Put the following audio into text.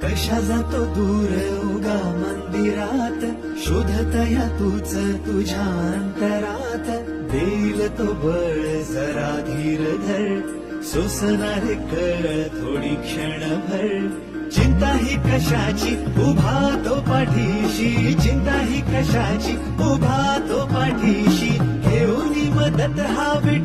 कशा जातो दूर उगा मंदिरात, शोधतया तूच तुझ्या अंतरात. देईल तो बळ जरा धीर धर, सोसणार कळ थोडी क्षणभर. चिंता ही कशाची उभा तो पाठीशी, चिंता ही कशाची उभा तो पाठीशी. घेऊन मदत हा विठ्ठल